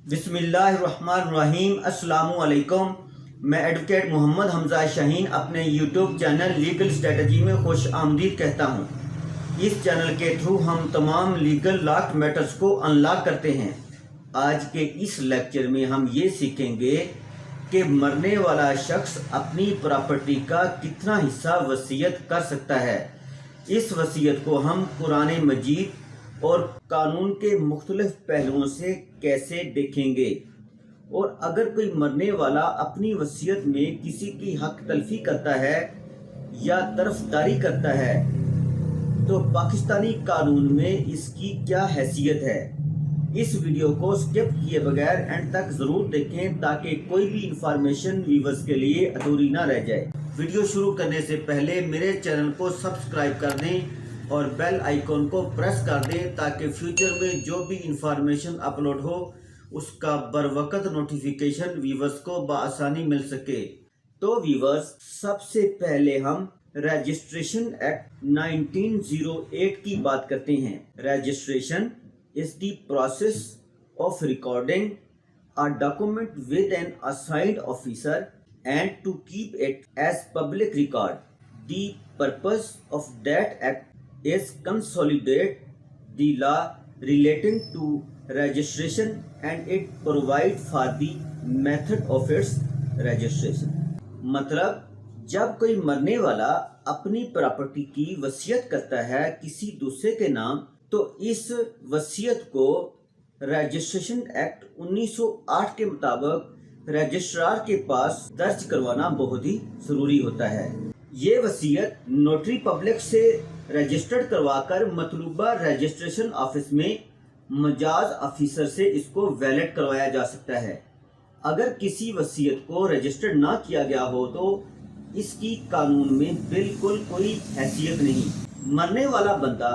बिस्मिल्लाहिर्रहमानिर्रहीम। अस्सलामु अलैकुम। मैं एडवोकेट मोहम्मद हमजा शहीन अपने यूट्यूब चैनल लीगल स्ट्रेटजी में खुश आमदीद कहता हूँ। इस चैनल के थ्रू हम तमाम लीगल लॉक मैटर्स को अनलॉक करते हैं। आज के इस लेक्चर में हम ये सीखेंगे कि मरने वाला शख्स अपनी प्रॉपर्टी का कितना हिस्सा वसीयत कर सकता है। इस वसीयत को हम कुरान मजीद और कानून के मुख्तलिफ पहलुओं से कैसे देखेंगे, और अगर कोई मरने वाला अपनी वसीयत में किसी की हक तलफी करता है या तरफदारी करता है तो पाकिस्तानी कानून में इसकी क्या हैसियत है। इस वीडियो को स्किप किए बगैर एंड तक ज़रूर देखें ताकि कोई भी इंफॉर्मेशन व्यूअर्स के लिए अधूरी ना रह जाए। वीडियो शुरू करने से पहले मेरे चैनल को सब्सक्राइब कर दें और बेल आइकॉन को प्रेस कर दें ताकि फ्यूचर में जो भी इंफॉर्मेशन अपलोड हो उसका बरवकत नोटिफिकेशन व्यूअर्स को बआसानी मिल सके। तो व्यूअर्स, सबसे पहले हम रजिस्ट्रेशन एक्ट 1908 की बात करते हैं। Registration is the process of recording a document with an assigned officer and to keep it as public record. The purpose of that act is consolidate the law relating to registration and it provide for the method of its registration। मतलब जब कोई मरने वाला अपनी property की वसीयत करता है किसी दूसरे के नाम, तो इस वसीयत को रजिस्ट्रेशन एक्ट 1908 के मुताबिक रजिस्ट्रार के पास दर्ज करवाना बहुत ही जरूरी होता है। ये वसीयत नोटरी पब्लिक से रजिस्टर्ड करवाकर मतलूबा रजिस्ट्रेशन ऑफिस में मजाज ऑफिसर से इसको वैलिड करवाया जा सकता है। अगर किसी वसीयत को रजिस्टर्ड ना किया गया हो तो इसकी कानून में बिल्कुल कोई हैसियत नहीं। मरने वाला बंदा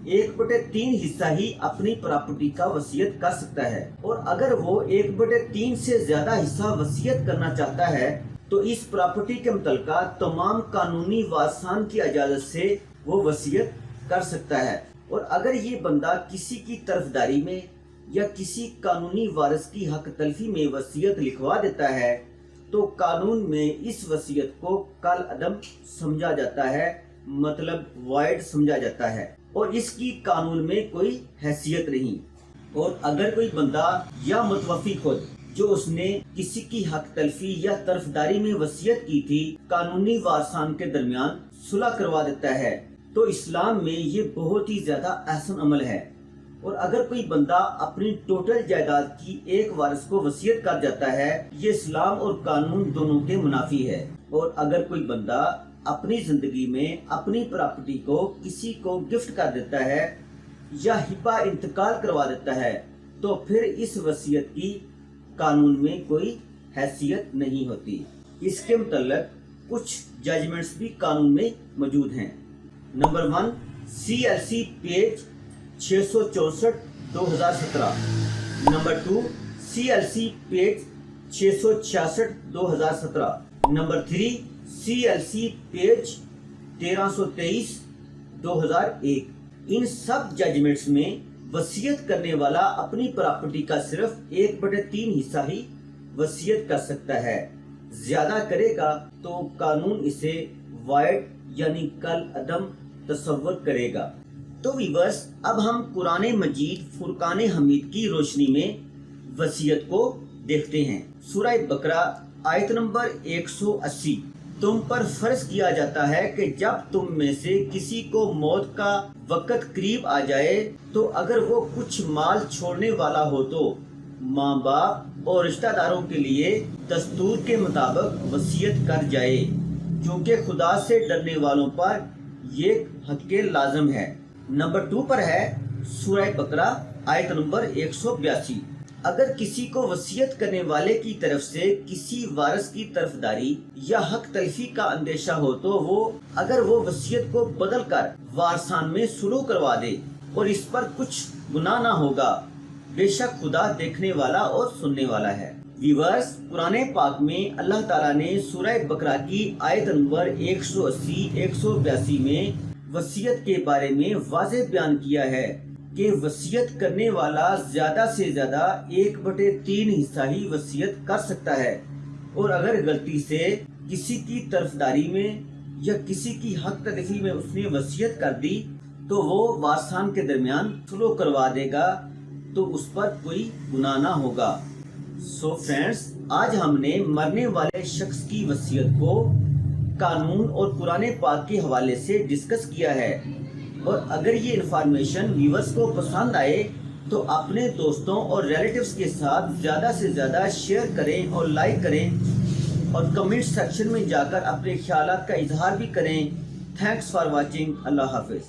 1/3 हिस्सा ही अपनी प्रॉपर्टी का वसीयत कर सकता है, और अगर वो 1/3 से ज्यादा हिस्सा वसीयत करना चाहता है तो इस प्रॉपर्टी के मुतल्लिका तमाम कानूनी वारसान की इजाजत से वो वसीयत कर सकता है। और अगर ये बंदा किसी की तरफदारी में या किसी कानूनी वारिस की हक तलफी में वसीयत लिखवा देता है तो कानून में इस वसीयत को कल अदम समझा जाता है, मतलब वाइड समझा जाता है, और इसकी कानून में कोई हैसियत नहीं। और अगर कोई बंदा या मुतवफ़ी खुद जो उसने किसी की हक तलफी या तरफदारी में वसीयत की थी कानूनी वारसान के दरमियान सुलह करवा देता है तो इस्लाम में ये बहुत ही ज्यादा अहसन अमल है। और अगर कोई बंदा अपनी टोटल जायदाद की एक वारिस को वसीयत कर जाता है, ये इस्लाम और कानून दोनों के मुनाफी है। और अगर कोई बंदा अपनी जिंदगी में अपनी प्रॉपर्टी को किसी को गिफ्ट कर देता है या हिबा इंतकाल करवा देता है तो फिर इस वसीयत की कानून में कोई हैसियत नहीं होती। इसके मुतल्लिक कुछ जजमेंट्स भी कानून में मौजूद हैं। Number 1, CLC page 664 2017। Number 2, CLC page 666 2017। Number 3, CLC page 1323 2001। इन सब जजमेंट्स में वसीयत करने वाला अपनी प्रॉपर्टी का सिर्फ 1/3 हिस्सा ही वसीयत कर सकता है। ज्यादा करेगा तो कानून इसे वाइड यानी कल अदम तस्वर करेगा। तो व्यूअर्स, अब हम कुरान मजीद फुरकान हमीद की रोशनी में वसीयत को देखते हैं। सूरह बकरा आयत नंबर 180। तुम पर फर्ज किया जाता है कि जब तुम में से किसी को मौत का वक़्त करीब आ जाए तो अगर वो कुछ माल छोड़ने वाला हो तो माँ बाप और रिश्तेदारों के लिए दस्तूर के मुताबिक वसीयत कर जाए, क्योंकि खुदा से डरने वालों पर ये हक़ लाज़िम है। नंबर 2 पर है सूरह बकरा आयत नंबर 182। अगर किसी को वसीयत करने वाले की तरफ से किसी वारिस की तरफदारी या हक तलफी का अंदेशा हो तो अगर वो वसीयत को बदल कर वारसान में सुलह करवा दे और इस पर कुछ गुनाह ना होगा, बेशक खुदा देखने वाला और सुनने वाला है। व्यूअर्स, कुरान पाक में अल्लाह ताला ने सूरह बकरा की आयत नंबर 180-182 में वसीयत के बारे में वाज़ेह बयान किया है کہ وصیت کرنے والا زیادہ سے زیادہ 1/3 حصہ ہی وصیت کر سکتا ہے، اور اگر غلطی سے کسی کی طرفداری میں یا کسی کی حق تلفی میں اس نے وصیت کر دی تو وہ وارثان کے درمیان سلو کروا دے گا، تو اس پر کوئی گناہ نہ ہوگا۔ سو فرینڈز، آج ہم نے مرنے والے شخص کی وصیت کو قانون اور قرآن پاک کے حوالے سے ڈسکس کیا ہے، اور اگر یہ انفارمیشن ویورز کو پسند آئے تو اپنے دوستوں اور ریلیٹیوز کے ساتھ زیادہ سے زیادہ شیئر کریں اور لائک کریں، اور کمنٹ سیکشن میں جا کر اپنے خیالات کا اظہار بھی کریں۔ Thanks for watching. اللہ حافظ۔